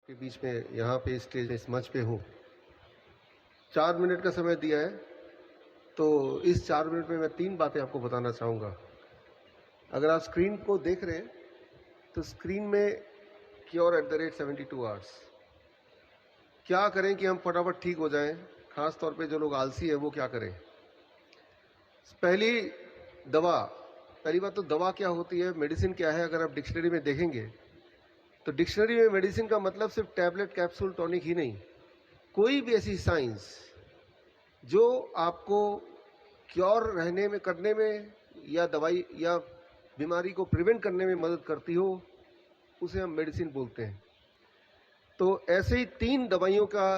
के बीच में यहाँ पे स्टेज इस मंच पे हूँ। 4 मिनट का समय दिया है, तो इस 4 मिनट में मैं 3 बातें आपको बताना चाहूँगा। अगर आप स्क्रीन को देख रहे हैं, तो स्क्रीन में cure@72 आवर्स। क्या करें कि हम फटाफट ठीक हो जाएं? खास तौर पे जो लोग आलसी है वो क्या करें? पहली पहली बात तो दवा क्या होती है, मेडिसिन क्या है? अगर आप डिक्शनरी में देखेंगे तो डिक्शनरी में मेडिसिन का मतलब सिर्फ टैबलेट, कैप्सूल, टॉनिक ही नहीं। कोई भी ऐसी साइंस जो आपको क्योर रहने में करने में या दवाई या बीमारी को प्रिवेंट करने में मदद करती हो, उसे हम मेडिसिन बोलते हैं। तो ऐसे ही 3 दवाइयों का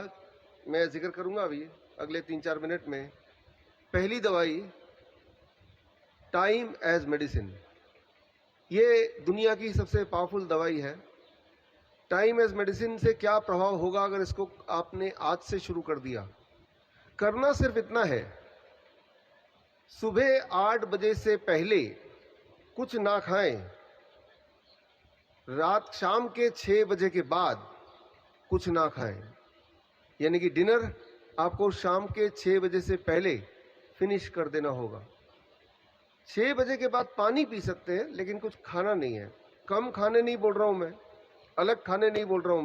मैं जिक्र करूंगा अभी अगले 3-4 मिनट में। पहली दवाई टाइम एज मेडिसिन। ये दुनिया की सबसे पावरफुल दवाई है। टाइम एज मेडिसिन से क्या प्रभाव होगा अगर इसको आपने आज से शुरू कर दिया? करना सिर्फ इतना है, सुबह 8 बजे से पहले कुछ ना खाएं, शाम के 6 बजे के बाद कुछ ना खाएं। यानी कि डिनर आपको शाम के 6 बजे से पहले फिनिश कर देना होगा। 6 बजे के बाद पानी पी सकते हैं, लेकिन कुछ खाना नहीं है। कम खाने नहीं बोल रहा हूं मैं, अलग खाने नहीं बोल रहा हूं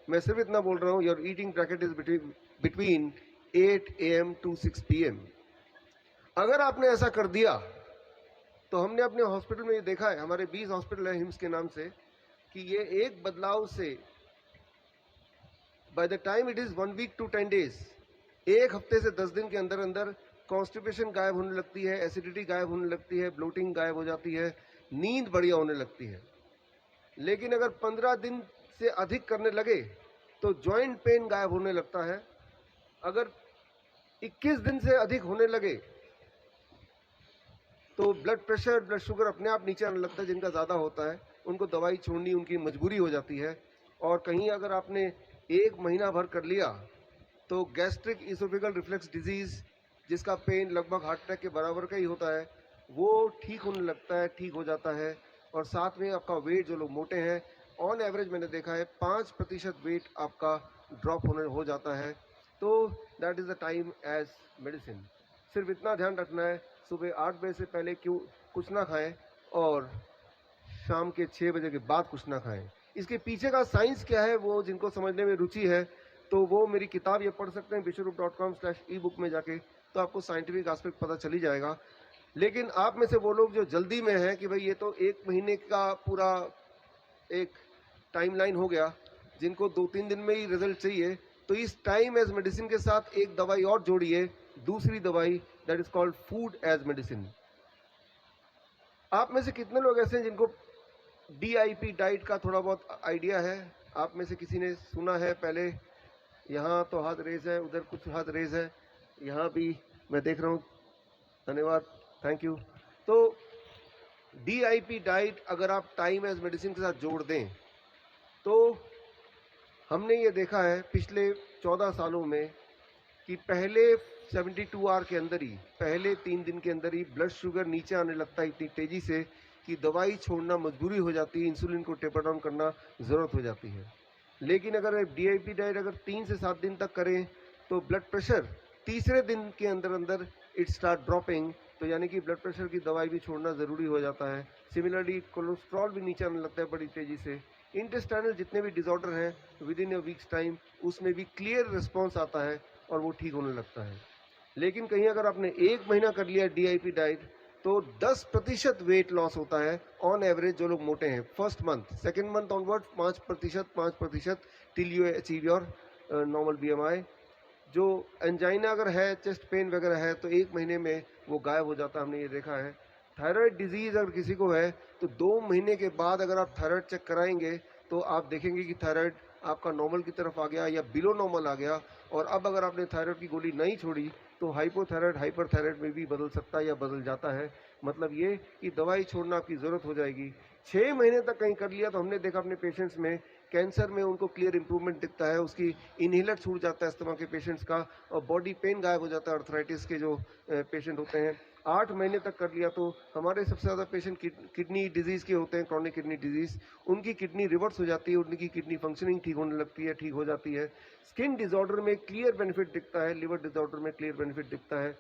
मैं सिर्फ इतना बोल रहा हूं, your eating bracket is between 8 AM to 6 PM। अगर आपने ऐसा कर दिया तो हमने अपने हॉस्पिटल में ये देखा है, हमारे 20 हॉस्पिटल है हिम्स के नाम से, कि ये एक बदलाव से by the time it is 1 week to 10 days, 1 हफ्ते से 10 दिन के अंदर अंदर कॉन्स्टिपेशन गायब होने लगती है, एसिडिटी गायब होने लगती है, ब्लोटिंग गायब हो जाती है, नींद बढ़िया होने लगती है। लेकिन अगर 15 दिन से अधिक करने लगे तो जॉइंट पेन गायब होने लगता है। अगर 21 दिन से अधिक होने लगे तो ब्लड प्रेशर, ब्लड शुगर अपने आप नीचे आने लगता है। जिनका ज़्यादा होता है उनको दवाई छोड़नी उनकी मजबूरी हो जाती है। और कहीं अगर आपने 1 महीना भर कर लिया तो गैस्ट्रिक इसोफेगल रिफ्लेक्स डिजीज़, जिसका पेन लगभग हार्ट अटैक के बराबर का ही होता है, वो ठीक होने लगता है, ठीक हो जाता है। और साथ में आपका वेट, जो लोग मोटे हैं, ऑन एवरेज मैंने देखा है 5% वेट आपका ड्रॉप हो जाता है। तो that is the time as medicine. सिर्फ इतना ध्यान रखना है, सुबह 8 बजे से पहले कुछ ना खाएं और शाम के 6 बजे के बाद कुछ ना खाएं। इसके पीछे का साइंस क्या है, वो जिनको समझने में रुचि है तो वो मेरी किताब ये पढ़ सकते हैं विश्वरूप.com/ebook में जाके, तो आपको साइंटिफिक एस्पेक्ट पता चली जाएगा। लेकिन आप में से वो लोग जो जल्दी में हैं कि भाई ये तो 1 महीने का पूरा एक टाइमलाइन हो गया, जिनको 2-3 दिन में ही रिजल्ट चाहिए, तो इस टाइम एज मेडिसिन के साथ एक दवाई और जोड़िए, दूसरी दवाई, that is called food as medicine. आप में से कितने लोग ऐसे हैं जिनको DIP डाइट का थोड़ा बहुत आइडिया है? आप में से किसी ने सुना है पहले? यहाँ तो हाथ रेज है, उधर कुछ हाथ रेज है, यहाँ भी मैं देख रहा हूँ। धन्यवाद, थैंक यू। तो DIP डाइट अगर आप टाइम एज मेडिसिन के साथ जोड़ दें तो हमने ये देखा है पिछले 14 सालों में कि पहले 72 आवर के अंदर ही, पहले 3 दिन के अंदर ही ब्लड शुगर नीचे आने लगता है इतनी तेजी से कि दवाई छोड़ना मजबूरी हो जाती है, इंसुलिन को टेपर डाउन करना ज़रूरत हो जाती है। लेकिन अगर DIP डाइट अगर 3 से 7 दिन तक करें तो ब्लड प्रेशर तीसरे दिन के अंदर अंदर इट स्टार्ट ड्रॉपिंग, तो यानी कि ब्लड प्रेशर की दवाई भी छोड़ना ज़रूरी हो जाता है। सिमिलरली कोलेस्ट्रॉल भी नीचे आने लगता है बड़ी तेज़ी से। इंटेस्टाइनल जितने भी डिसऑर्डर हैं with in a weeks time उसमें भी क्लियर रिस्पॉन्स आता है और वो ठीक होने लगता है। लेकिन कहीं अगर आपने 1 महीना कर लिया DIP डाइट तो 10% वेट लॉस होता है ऑन एवरेज जो लोग मोटे हैं। First month, second month onward 5% till you achieve your normal BMI। जो एंजाइना अगर है, चेस्ट पेन वगैरह है, तो 1 महीने में वो गायब हो जाता है, हमने ये देखा है। थायराइड डिजीज़ अगर किसी को है तो 2 महीने के बाद अगर आप थायराइड चेक कराएंगे तो आप देखेंगे कि थायराइड आपका नॉर्मल की तरफ आ गया या बिलो नॉर्मल आ गया। और अब अगर आपने थायराइड की गोली नहीं छोड़ी तो हाइपोथायराइड हाइपरथायराइड में भी बदल सकता है या बदल जाता है। मतलब ये कि दवाई छोड़ना आपकी ज़रूरत हो जाएगी। 6 महीने तक कहीं कर लिया तो हमने देखा अपने पेशेंट्स में कैंसर में उनको क्लियर इंप्रूवमेंट दिखता है, उसकी इनहेलर छूट जाता है अस्थमा के पेशेंट्स का, और बॉडी पेन गायब हो जाता है अर्थराइटिस के जो पेशेंट होते हैं। 8 महीने तक कर लिया तो हमारे सबसे ज़्यादा पेशेंट किडनी डिजीज़ के होते हैं, क्रॉनिक किडनी डिजीज़। उनकी किडनी रिवर्स हो जाती है, उनकी किडनी फंक्शनिंग ठीक होने लगती है, ठीक हो जाती है। स्किन डिसऑर्डर में क्लियर बेनिफिट दिखता है, लिवर डिसऑर्डर में क्लियर बेनिफिट दिखता है।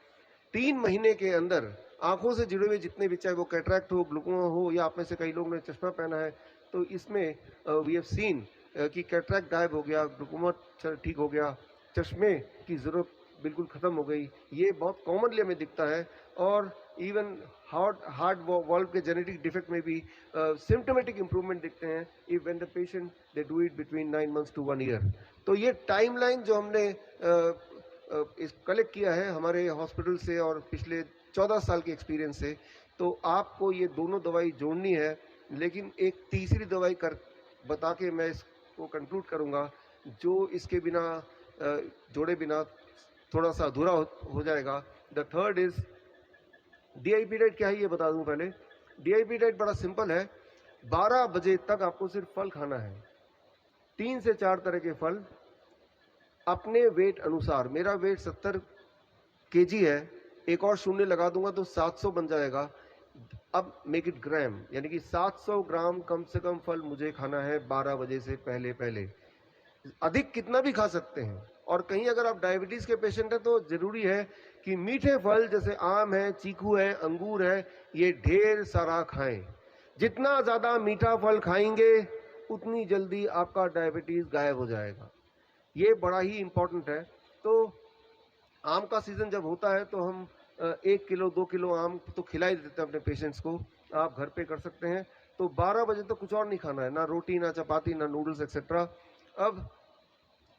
3 महीने के अंदर आंखों से जुड़े हुए जितने भी, चाहे वो कैटरैक्ट हो, ग्लूकोमा हो, या आप में से कई लोगों ने चश्मा पहना है, तो इसमें वी हैव सीन कि कैटरैक्ट गायब हो गया, ग्लूकोमा ठीक हो गया, चश्मे की ज़रूरत बिल्कुल ख़त्म हो गई। ये बहुत कॉमनली हमें दिखता है। और इवन हार्ट वॉल्व के जेनेटिक डिफेक्ट में भी सिम्टोमेटिक इंप्रूवमेंट दिखते हैं if when the patient they do it between 9 months to 1 year. तो ये टाइमलाइन जो हमने इस कलेक्ट किया है हमारे हॉस्पिटल से और पिछले 14 साल के एक्सपीरियंस से, तो आपको ये दोनों दवाई जोड़नी है। लेकिन एक तीसरी दवाई कर बता के मैं इसको कंक्लूड करूँगा, जो इसके बिना जोड़े बिना थोड़ा सा अधूरा हो जाएगा। The third is DIP diet. क्या है ये बता दूं पहले। डीआईपी डाइट बड़ा सिंपल है। 12 बजे तक आपको सिर्फ फल खाना है, 3 से 4 तरह के फल अपने वेट अनुसार। मेरा वेट 70 केजी है, एक और शून्य लगा दूंगा तो 700 बन जाएगा। अब मेक इट ग्राम, यानी कि 700 ग्राम कम से कम फल मुझे खाना है 12 बजे से पहले पहले। अधिक कितना भी खा सकते हैं। और कहीं अगर आप डायबिटीज के पेशेंट हैं तो जरूरी है कि मीठे फल जैसे आम है, चीकू है, अंगूर है, ये ढेर सारा खाएं। जितना ज्यादा मीठा फल खाएंगे उतनी जल्दी आपका डायबिटीज गायब हो जाएगा। ये बड़ा ही इंपॉर्टेंट है। तो आम का सीजन जब होता है तो हम 1 किलो 2 किलो आम तो खिला ही देते हैं अपने पेशेंट्स को। आप घर पे कर सकते हैं। तो 12 बजे तक कुछ और नहीं खाना है, ना रोटी, ना चपाती, ना नूडल्स एक्सेट्रा। अब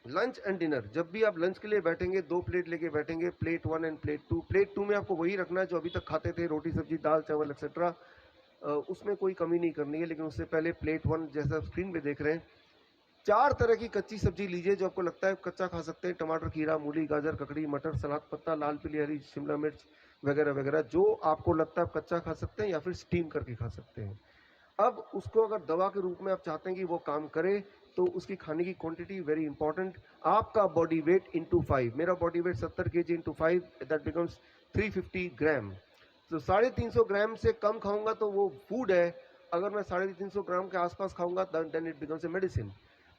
लंच एंड डिनर, जब भी आप लंच के लिए बैठेंगे 2 प्लेट लेके बैठेंगे, प्लेट 1 एंड प्लेट 2। प्लेट 2 में आपको वही रखना है जो अभी तक खाते थे, रोटी सब्जी दाल चावल एक्सेट्रा, उसमें कोई कमी नहीं करनी है। लेकिन उससे पहले प्लेट 1 जैसा स्क्रीन पे देख रहे हैं, 4 तरह की कच्ची सब्जी लीजिए जो आपको लगता है कच्चा खा सकते हैं। टमाटर, खीरा, मूली, गाजर, ककड़ी, मटर, सलाद पत्ता, लाल पीली हरी शिमला मिर्च वगैरह वगैरह, जो आपको लगता है आप कच्चा खा सकते हैं या फिर स्टीम करके खा सकते हैं। अब उसको अगर दवा के रूप में आप चाहते हैं कि वो काम करे, तो उसकी खाने की क्वांटिटी वेरी इंपॉर्टेंट। आपका बॉडी वेट इंटू 5, मेरा body weight 70 kg into 5, that becomes 350 ग्राम। तो 350 ग्राम से कम खाऊंगा तो वो फूड है, अगर मैं 350 ग्राम के आसपास खाऊंगा then it becomes a medicine.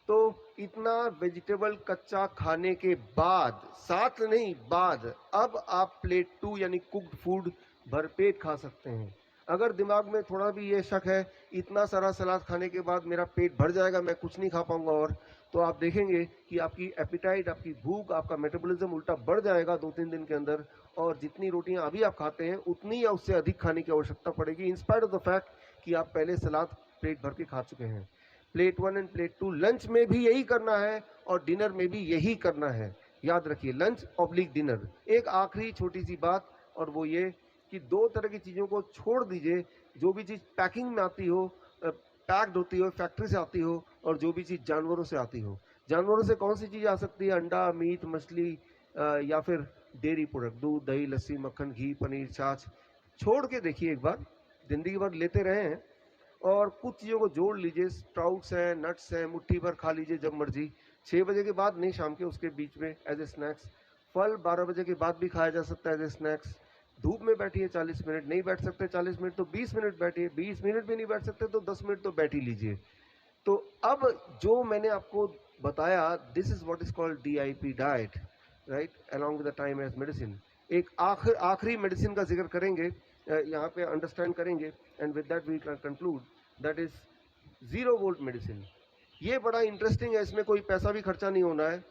तो इतना वेजिटेबल कच्चा खाने के बाद, साथ नहीं बाद, अब आप प्लेट 2 यानी कुक्ड फूड भरपेट खा सकते हैं। अगर दिमाग में थोड़ा भी ये शक है इतना सारा सलाद खाने के बाद मेरा पेट भर जाएगा, मैं कुछ नहीं खा पाऊंगा, और तो आप देखेंगे कि आपकी एपिटाइट, आपकी भूख, आपका मेटाबॉलिज्म उल्टा बढ़ जाएगा 2-3 दिन के अंदर। और जितनी रोटियां अभी आप खाते हैं उतनी या उससे अधिक खाने की आवश्यकता पड़ेगी, in spite of the fact कि आप पहले सलाद पेट भर के खा चुके हैं। प्लेट 1 एंड प्लेट 2 लंच में भी यही करना है और डिनर में भी यही करना है। याद रखिए, लंच ऑब्लिक डिनर। एक आखिरी छोटी सी बात, और वो ये कि 2 तरह की चीज़ों को छोड़ दीजिए। जो भी चीज़ पैकिंग में आती हो, पैक्ड होती हो, फैक्ट्री से आती हो, और जो भी चीज़ जानवरों से आती हो। जानवरों से कौन सी चीज़ आ सकती है? अंडा, मीट, मछली, या फिर डेयरी प्रोडक्ट, दूध, दही, लस्सी, मक्खन, घी, पनीर, छाछ। छोड़ के देखिए एक बार, जिंदगी भर लेते रहे हैं, और कुछ चीज़ों को जोड़ लीजिए। स्प्राउट्स हैं, नट्स हैं, मुट्ठी भर खा लीजिए जब मर्जी। 6 बजे के बाद नहीं, शाम के उसके बीच में एज ए स्नैक्स। फल 12 बजे के बाद भी खाया जा सकता है एज ए स्नैक्स। धूप में बैठिए 40 मिनट, नहीं बैठ सकते 40 मिनट तो 20 मिनट बैठिए, 20 मिनट भी नहीं बैठ सकते तो 10 मिनट तो बैठ ही लीजिए। तो अब जो मैंने आपको बताया, this is what is called DIP diet, right, along with the time as medicine. एक आखिरी मेडिसिन का जिक्र करेंगे, यहाँ पे अंडरस्टैंड करेंगे, and with that we can conclude, that is 0 volt medicine. ये बड़ा इंटरेस्टिंग है, इसमें कोई पैसा भी खर्चा नहीं होना है।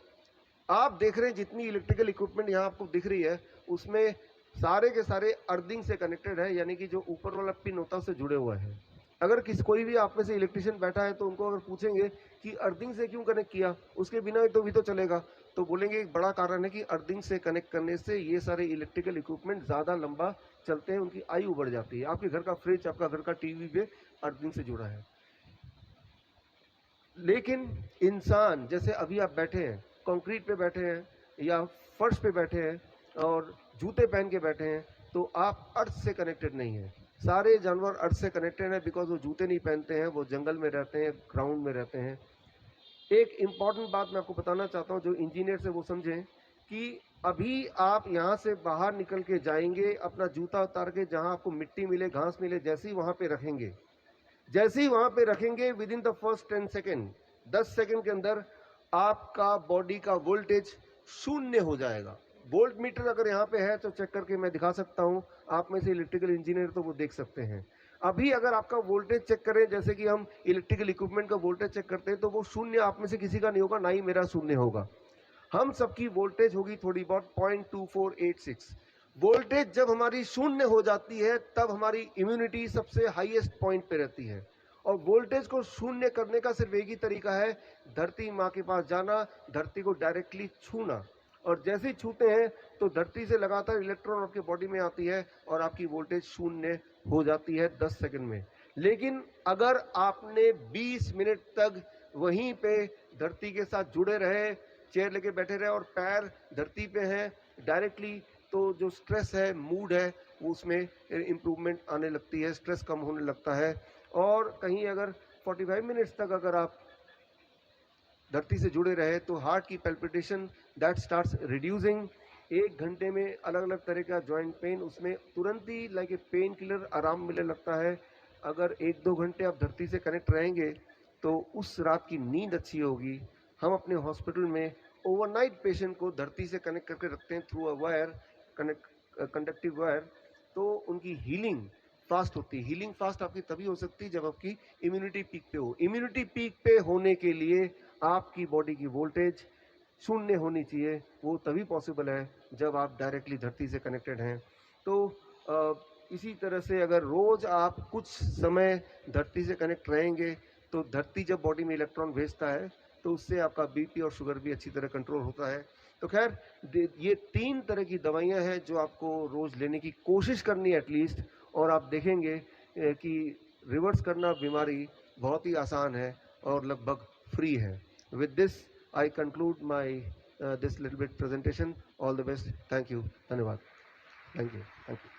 आप देख रहे हैं जितनी इलेक्ट्रिकल इक्विपमेंट यहाँ आपको दिख रही है, उसमें सारे के सारे अर्थिंग से कनेक्टेड है, यानी कि जो ऊपर वाला पिन होता है उससे जुड़े हुए हैं। अगर कोई भी आप में से इलेक्ट्रिशियन बैठा है तो उनको अगर पूछेंगे कि अर्थिंग से क्यों कनेक्ट किया, उसके बिना तो भी तो चलेगा, तो बोलेंगे एक बड़ा कारण है कि अर्थिंग से कनेक्ट करने से ये सारे इलेक्ट्रिकल इक्विपमेंट ज़्यादा लंबा चलते हैं, उनकी आयु बढ़ जाती है। आपके घर का फ्रिज, आपका घर का टीवी भी अर्थिंग से जुड़ा है। लेकिन इंसान, जैसे अभी आप बैठे हैं, कंक्रीट पे बैठे हैं या फर्श पे बैठे हैं और जूते पहन के बैठे हैं, तो आप अर्थ से कनेक्टेड नहीं हैं। सारे जानवर अर्थ से कनेक्टेड हैं, बिकॉज वो जूते नहीं पहनते हैं, वो जंगल में रहते हैं, ग्राउंड में रहते हैं। एक इम्पॉर्टेंट बात मैं आपको बताना चाहता हूँ, जो इंजीनियर से वो समझें कि अभी आप यहाँ से बाहर निकल के जाएंगे, अपना जूता उतार के जहाँ आपको मिट्टी मिले, घास मिले, जैसे ही वहाँ पे रखेंगे, जैसे ही वहाँ पे रखेंगे, with in the first 10 second, 10 second के अंदर आपका बॉडी का वोल्टेज शून्य हो जाएगा। वोल्ट मीटर अगर यहाँ पे है तो चेक करके मैं दिखा सकता हूँ, आप में से इलेक्ट्रिकल इंजीनियर तो वो देख सकते हैं। अभी अगर आपका वोल्टेज चेक करें, जैसे कि हम इलेक्ट्रिकल इक्विपमेंट का वोल्टेज चेक करते हैं, तो वो शून्य आप में से किसी का नहीं होगा, ना ही मेरा शून्य होगा। हम सबकी वोल्टेज होगी थोड़ी बहुत 0.2486। वोल्टेज जब हमारी शून्य हो जाती है तब हमारी इम्यूनिटी सबसे हाईएस्ट पॉइंट पे रहती है। और वोल्टेज को शून्य करने का सिर्फ एक ही तरीका है, धरती माँ के पास जाना, धरती को डायरेक्टली छूना। और जैसे ही छूते हैं तो धरती से लगातार इलेक्ट्रॉन आपके बॉडी में आती है और आपकी वोल्टेज शून्य हो जाती है 10 सेकंड में। लेकिन अगर आपने 20 मिनट तक वहीं पे धरती के साथ जुड़े रहे, चेयर लेके बैठे रहे और पैर धरती पे हैं डायरेक्टली, तो जो स्ट्रेस है, मूड है, वो उसमें इम्प्रूवमेंट आने लगती है, स्ट्रेस कम होने लगता है। और कहीं अगर 45 मिनट्स तक अगर आप धरती से जुड़े रहे तो हार्ट की पैल्पिटेशन दैट स्टार्ट्स रिड्यूसिंग। 1 घंटे में अलग अलग तरह का जॉइंट पेन, उसमें तुरंत ही लाइक ए पेन किलर आराम मिलने लगता है। अगर 1-2 घंटे आप धरती से कनेक्ट रहेंगे तो उस रात की नींद अच्छी होगी। हम अपने हॉस्पिटल में ओवरनाइट पेशेंट को धरती से कनेक्ट करके रखते हैं through a wire, conductive wire, तो उनकी हीलिंग फास्ट होती है। हीलिंग फास्ट आपकी तभी हो सकती है जब आपकी इम्यूनिटी पीक पे हो। इम्यूनिटी पीक पे होने के लिए आपकी बॉडी की वोल्टेज शून्य होनी चाहिए, वो तभी पॉसिबल है जब आप डायरेक्टली धरती से कनेक्टेड हैं। तो इसी तरह से अगर रोज आप कुछ समय धरती से कनेक्ट रहेंगे तो धरती जब बॉडी में इलेक्ट्रॉन भेजता है तो उससे आपका बीपी और शुगर भी अच्छी तरह कंट्रोल होता है। तो खैर, ये 3 तरह की दवाइयाँ हैं जो आपको रोज लेने की कोशिश करनी है एटलीस्ट, और आप देखेंगे कि रिवर्स करना बीमारी बहुत ही आसान है और लगभग फ्री है। With this, I conclude my this little bit presentation. All the best. Thank you. धन्यवाद. Thank you. Thank you.